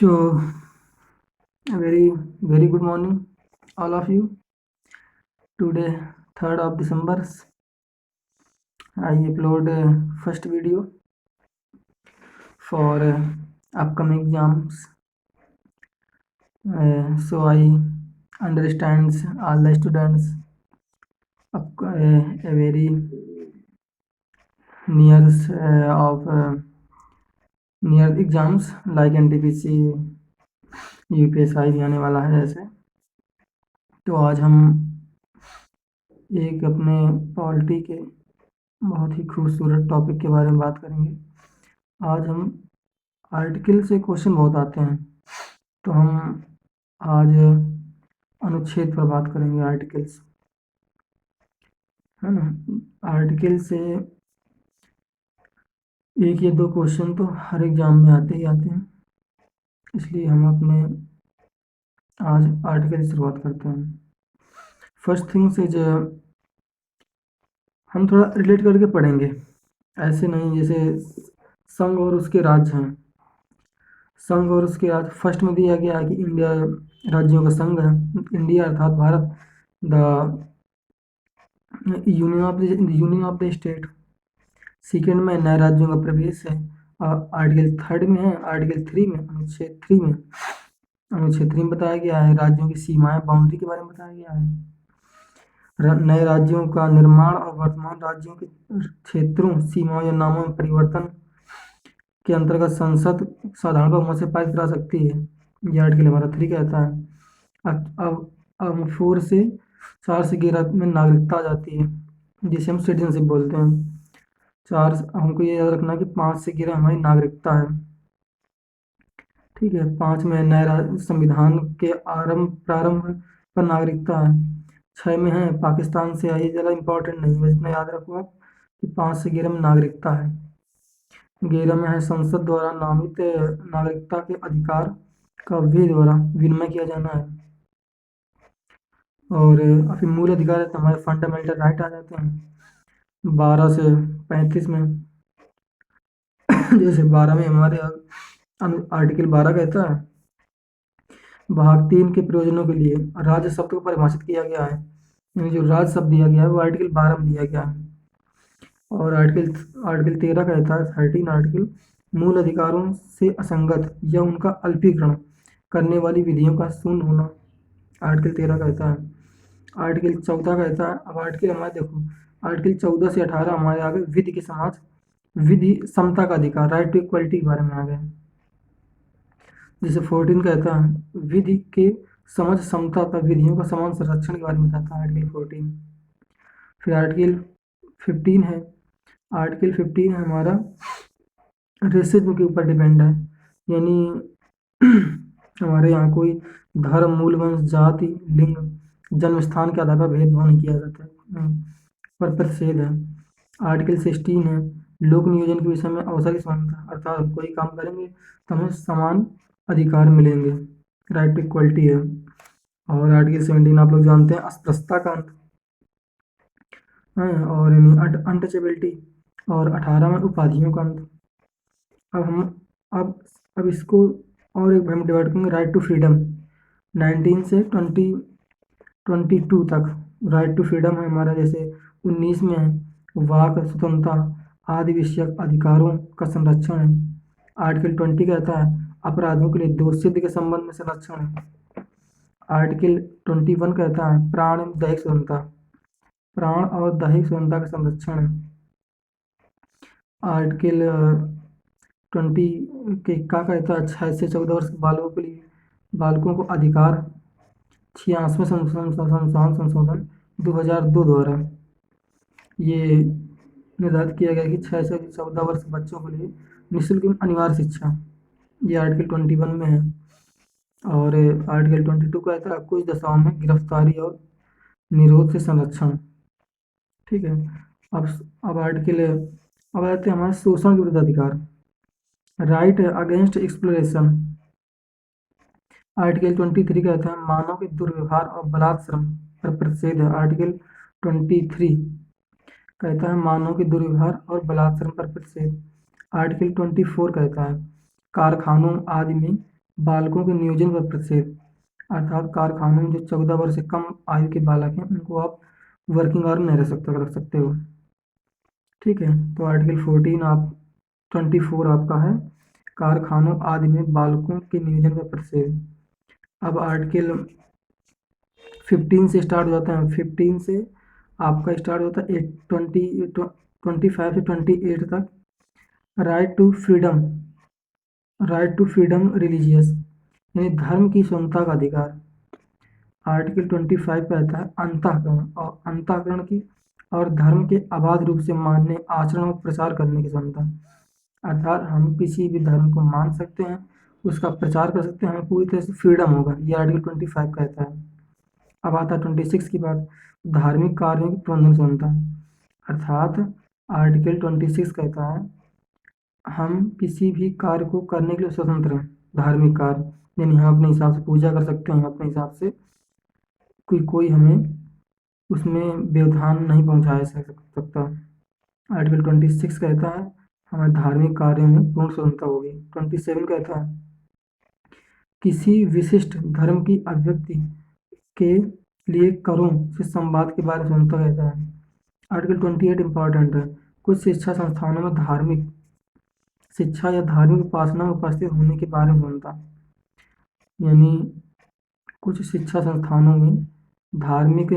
So, a very good morning, all of you. Today, 3rd of December, I upload first video for upcoming exams. So I understands all the students a very near of near exams like NTPC, UPSI भी आने वाला है जैसे। तो आज हम एक अपने पॉलिटी के बहुत ही खूबसूरत टॉपिक के बारे में बात करेंगे। आज हम आर्टिकल से क्वेश्चन बहुत आते हैं, तो हम आज अनुच्छेद पर बात करेंगे। आर्टिकल्स है ना, आर्टिकल से एक या दो क्वेश्चन तो हर एग्जाम में आते ही आते हैं, इसलिए हम अपने आज आर्टिकल से शुरुआत करते हैं। फर्स्ट थिंग से जो हम थोड़ा रिलेट करके पढ़ेंगे, ऐसे नहीं जैसे संघ और उसके राज्य हैं। संघ और उसके राज्य फर्स्ट में दिया गया है कि इंडिया राज्यों का संघ है, इंडिया अर्थात Bharat, the union of the state. Second में नए राज्यों का प्रवेश है, आर्टिकल थर्ड में है। आर्टिकल 3 में अनुच्छेद 3 में बताया गया है राज्यों की सीमाएं, बाउंड्री के बारे में बताया गया है। नए राज्यों का निर्माण और वर्तमान राज्यों के क्षेत्रों, सीमाओं या नामों में परिवर्तन के अंतर्गत संसद साधारण बहुमत से पारित करा सकती है, यह आर्टिकल हमारा 3 कहता है। अब 4 से 11 में नागरिकता आ जाती है, जिसे हम सिटीजनशिप बोलते हैं। 4 हमको ये याद रखना कि 5 से 11 हमारी नागरिकता है, ठीक है। 5 में नए संविधान के प्रारंभ पर नागरिकता है। 6 में है पाकिस्तान से आई, ज़्यादा इम्पोर्टेंट नहीं, बस इतना याद रखो आप कि 5 से 11 में नागरिकता है। 11 में है संसद द्वारा नामित नागरिकता के अधिकार का द्वारा विनिमय किया जाना है। और फिर मूल अधिकार है तो हमारे फंडामेंटल राइट आ जाते हैं 12 से 35 में। जैसे 12 में हमारे आर्टिकल 12 कहता है भाग 3 के प्रयोजनों के लिए राज्य शब्द को परिभाषित किया गया है, यानी जो राज्य शब्द दिया गया है वो आर्टिकल 12 में दिया गया है। और आर्टिकल 13 कहता है 13 आर्टिकल मूल अधिकारों से असंगत या उनका अल्पीकरण करने वाली विधियों का शून्य होना, आर्टिकल 13 कहता है। आर्टिकल 14 कहता है, अब आर्टिकल हमारे देखो, आर्टिकल 14 से 18 हमारे आगे विधि के समाज, विधि समता का अधिकार, राइट टू इक्वलिटी के बारे में आ गए। जैसे 14 कहता है विधि के समझ समता तथा विधियों का समान संरक्षण के बारे में बताता है आर्टिकल 14। फिर आर्टिकल 15 है, आर्टिकल 15 है हमारा रेसिज्म के ऊपर डिपेंड है, यानी हमारे यहाँ कोई धर्म, मूल वंश, जाति, लिंग, जन्म स्थान के आधार पर भेदभाव नहीं किया जाता है, पर प्रतिषेध है। आर्टिकल 16 है लोक नियोजन के विषय में अवसर की समानता, अर्थात हम कोई काम करेंगे तो हमें समान अधिकार मिलेंगे, राइट टू इक्वलिटी है। और आर्टिकल 17 आप लोग जानते हैं अस्पृश्यता का अंत है, और अनटचेबिलिटी। और 18 में उपाधियों का अंत। अब हम अब इसको और एक हम डिवाइड करेंगे, राइट टू फ्रीडम। 19 से 22 तक राइट टू फ्रीडम है हमारा। जैसे 19 में है वाक स्वतंत्रता आदि विषयक अधिकारों का संरक्षण है। आर्टिकल 20 कहता है अपराधों के लिए दोषसिद्धि के संबंध में संरक्षण है। आर्टिकल 21 कहता है प्राण एवं दैहिक स्वतंत्रता, प्राण और दैहिक स्वतंत्रता का संरक्षण है। आर्टिकल 20 के क्या कहता है 6 से 14 वर्ष के बालकों के लिए, बालकों को अधिकार 86वें संशोधन 2002 द्वारा ये निर्धारित किया गया कि 6 से 14 वर्ष के बच्चों के लिए निःशुल्क एवं अनिवार्य शिक्षा, ये आर्टिकल 21 में है। और आर्टिकल 22 कहता है कुछ दशाओं में गिरफ्तारी और निरोध से संरक्षण, ठीक है। अब आर्टिकल अब आते हैं हमारे शोषण के विरुद्ध अधिकार, राइट अगेंस्ट एक्सप्लोरेशन। आर्टिकल 23 कहता है मानव के दुर्व्यवहार और बलात्श्रम पर प्रतिषेध है। आर्टिकल 23 कहता है मानव के दुर्व्यवहार और बलात्श्रम पर प्रतिषेध। आर्टिकल 24 कहता है कारखानों आदि में बालकों के नियोजन पर प्रतिषेध, अर्थात कारखानों में जो 14 वर्ष से कम आयु के बालक हैं उनको आप वर्किंग आवर में नहीं रख सकते हो। ठीक है, तो आर्टिकल 14 आप 24 आपका है कारखानों आदि में बालकों के नियोजन पर प्रतिषेध। अब आर्टिकल 15 से स्टार्ट हो जाता है, 15 से आपका स्टार्ट होता है 25 से 28 तक। Right to freedom, right to freedom religious, यानी धर्म की स्वतंत्रता का अधिकार। आर्टिकल 25 कहता है अंतःकरण, और अंतःकरण की और धर्म के अबाध रूप से मानने, आचरण और प्रचार करने की क्षमता। अर्थात हम किसी भी धर्म को मान सकते हैं, उसका प्रचार कर सकते हैं, हमें पूरी तरह से फ्रीडम होगा, ये आर्टिकल 25 कहता है। अब आता है 26 की बात, धार्मिक कार्यों की प्रबंधन क्षमता। अर्थात आर्टिकल 26 कहता है हम किसी भी कार्य को करने के लिए स्वतंत्र हैं, धार्मिक कार्य, यानी हम अपने हिसाब से पूजा कर सकते हैं, अपने हिसाब से कोई हमें उसमें व्यवधान नहीं पहुंचा सकता। आर्टिकल 26 कहता है हमें धार्मिक कार्यों में पूर्ण स्वतंत्रता होगी। 27 कहता है किसी विशिष्ट धर्म की अभिव्यक्ति के लिए करों से संवाद के बारे में स्वतंत्रता कहता है। आर्टिकल 28 इम्पॉर्टेंट है, कुछ शिक्षा संस्थानों में धार्मिक शिक्षा या धार्मिक उपासना में उपस्थित होने के बारे में स्वतंत्रता, यानी कुछ शिक्षा संस्थानों में धार्मिक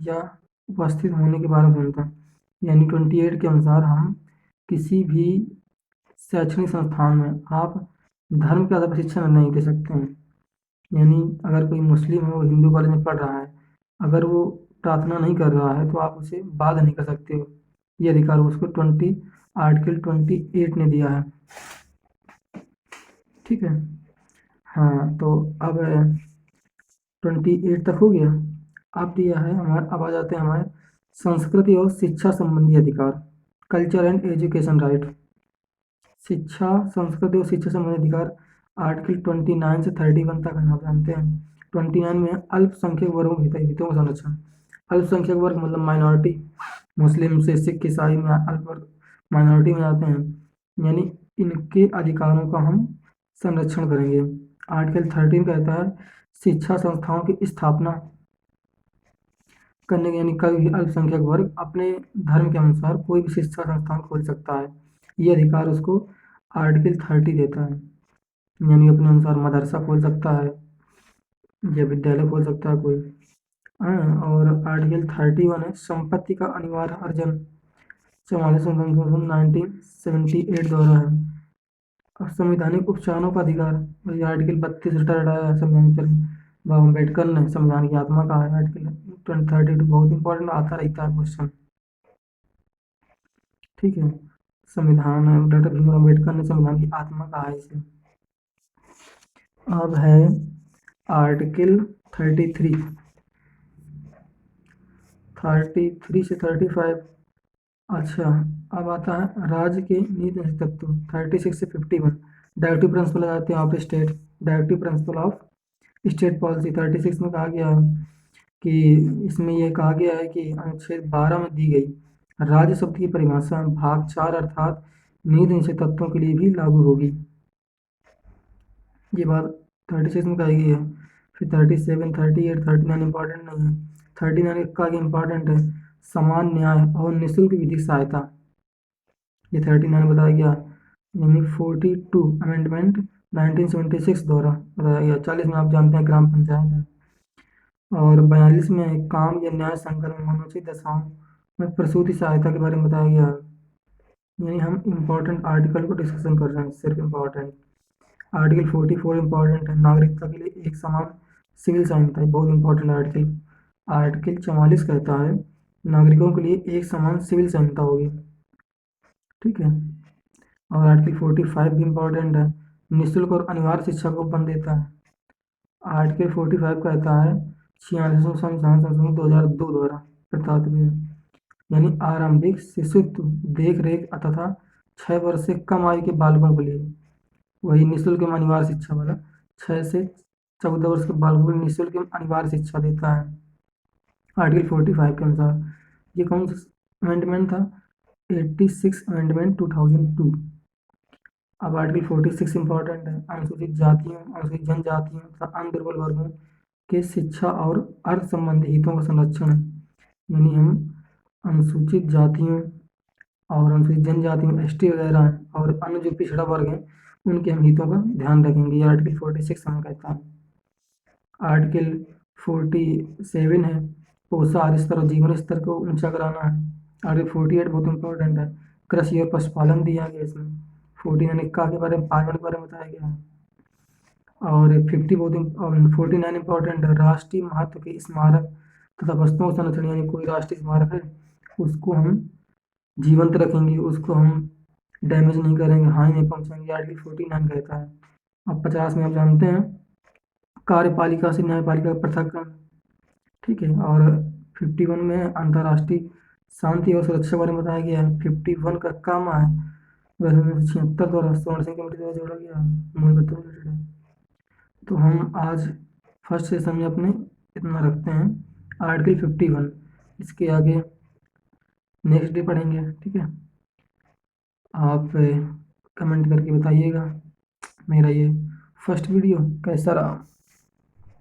या उपस्थित होने के बारे में स्वतंत्रता, यानी 28 के अनुसार हम किसी भी शैक्षणिक संस्थान में आप धर्म के आधार पर शिक्षा नहीं दे सकते हैं। यानी अगर कोई मुस्लिम है, वो हिंदू कॉलेज में पढ़ रहा है, अगर वो प्रार्थना नहीं कर रहा है तो आप उसे बाध्य नहीं कर सकते हो, ये अधिकार उसको आर्टिकल 28 ने दिया है। ठीक है, हाँ, तो अब 28 तक हो गया। अब दिया है हमारे, अब आ जाते हैं हमारे संस्कृति और शिक्षा संबंधी अधिकार, कल्चर एंड एजुकेशन राइट। शिक्षा, संस्कृति और शिक्षा संबंधी अधिकार आर्टिकल 29 से 31 तक हम जानते हैं। 29 में अल्पसंख्यक वर्गों के हितों का संरक्षण। अल्पसंख्यक वर्ग मतलब माइनॉरिटी, मुस्लिम से सिख ईसाई में अल्प वर्ग माइनॉरिटी में आते हैं, यानी इनके अधिकारों का हम संरक्षण करेंगे। आर्टिकल 13 कहता है शिक्षा संस्थाओं की स्थापना करने के, यानी कोई भी अल्पसंख्यक वर्ग अपने धर्म के अनुसार कोई भी शिक्षा संस्थान खोल सकता है, ये अधिकार उसको आर्टिकल 30 देता है, यानी अपने अनुसार मदरसा खोल सकता है या विद्यालय खोल सकता है कोई। हाँ, और आर्टिकल 31 है संपत्ति का अनिवार्य अर्जन, 44 1978 द्वारा है। और संवैधानिक उपचारों का अधिकार, वही आर्टिकल 32 रिटायर्ड आया संविधान बाबा अम्बेडकर ने संविधान की आत्मा कहा है। आर्टिकल 32 बहुत इंपॉर्टेंट आता रहता है क्वेश्चन। ठीक है, संविधान डॉक्टर भीमराव अम्बेडकर ने संविधान की आत्मा कहा है इसे। अब है आर्टिकल 33 से 35। अच्छा, अब आता है राज्य के नीति तत्व 36 से 51। डायरेक्टिव प्रिंसिपल आते हैं of state, directive principle of state policy 36 में कहा गया है कि इसमें यह कहा गया है कि अनुच्छेद 12 में दी गई राज्य शब्द की परिभाषा भाग 4 अर्थात नीति निषेध तत्वों के लिए भी लागू होगी, ये बात 36 में कही गई है। फिर 37, 38, 39 इंपॉर्टेंट नहीं है। 39 का इम्पॉर्टेंट है समान न्याय और निःशुल्क विधिक सहायता, ये 39 बताया गया, यानी 42 अमेंडमेंट 1976 द्वारा बताया गया। 40 में आप जानते हैं ग्राम पंचायत है, और 42 में काम या न्याय संकट में मनोचित दशाओं में प्रसूति सहायता के बारे में बताया गया है। यानी हम इम्पोर्टेंट आर्टिकल को डिस्कशन कर रहे हैं, सिर्फ इम्पोर्टेंट। आर्टिकल 44 इम्पोर्टेंट है नागरिकता के लिए एक समान सिविल संहिता है, बहुत इंपॉर्टेंट आर्टिकल। आर्टिकल 44 कहता है नागरिकों के लिए एक समान सिविल संहिता होगी। ठीक है, और आर्टिकल 45 भी इम्पोर्टेंट है, निःशुल्क और अनिवार्य शिक्षा को बंद देता है। आर्टिकल 45 कहता है 46वां संविधान संशोधन 2002 द्वारा प्रस्तावित है, यानी आरंभिक शिशुत्व देख रेख तथा 6 वर्ष से कम आयु के बालकों के लिए, वही निःशुल्क एवं अनिवार्य शिक्षा वाला 6 से 14 वर्ष के बालकों को निःशुल्क एवं अनिवार्य शिक्षा देता है। आर्टिकल 45 के अनुसार ये कौन सा अमेंडमेंट था? 86 अमेंडमेंट 2002। अब आर्टिकल 46 इम्पोर्टेंट है, अनुसूचित जातियों, अनुसूचित जनजातियों तथा अन्य दुर्बल वर्गों के शिक्षा और अर्थ संबंधी हितों का संरक्षण है। यानी हम अनुसूचित जातियों और अनुसूचित जनजातियों, एसटी वगैरह हैं और अन्य जो पिछड़ा वर्ग हैं उनके हम हितों का ध्यान रखेंगे, ये आर्टिकल 46 हमें कहता है। आर्टिकल 47 है, पोषाहार स्तर और जीवन स्तर को ऊंचा कराना है। आर्टिकल 48 बहुत इंपॉर्टेंट है, कृषि और पशुपालन दिया गया इसमें। 49 इक्का के बारे में, पार्लियामेंट के बारे में बताया गया है। और 49 इंपॉर्टेंट है, राष्ट्रीय महत्व के स्मारक तथा वस्तुओं का संरक्षण, यानी कोई राष्ट्रीय स्मारक है उसको हम जीवंत रखेंगे, उसको हम डैमेज नहीं करेंगे, हानि नहीं पहुंचाएंगे, आर्टिकल 49 कहता है। अब 50 में आप जानते हैं कार्यपालिका से न्यायपालिका का पृथक्करण, ठीक है। और 51 में अंतर्राष्ट्रीय शांति और सुरक्षा के बारे में बताया गया है। 51 का काम है वह 1976 द्वारा स्वर्ण सिंह कमेटी द्वारा जोड़ा गया है, मूल बच्चों से रिलेटेड है। तो हम आज फर्स्ट सेशन में अपने इतना रखते हैं, आर्टिकल 51। इसके आगे नेक्स्ट डे पढ़ेंगे, ठीक है। आप कमेंट करके बताइएगा मेरा ये फर्स्ट वीडियो कैसा रहा।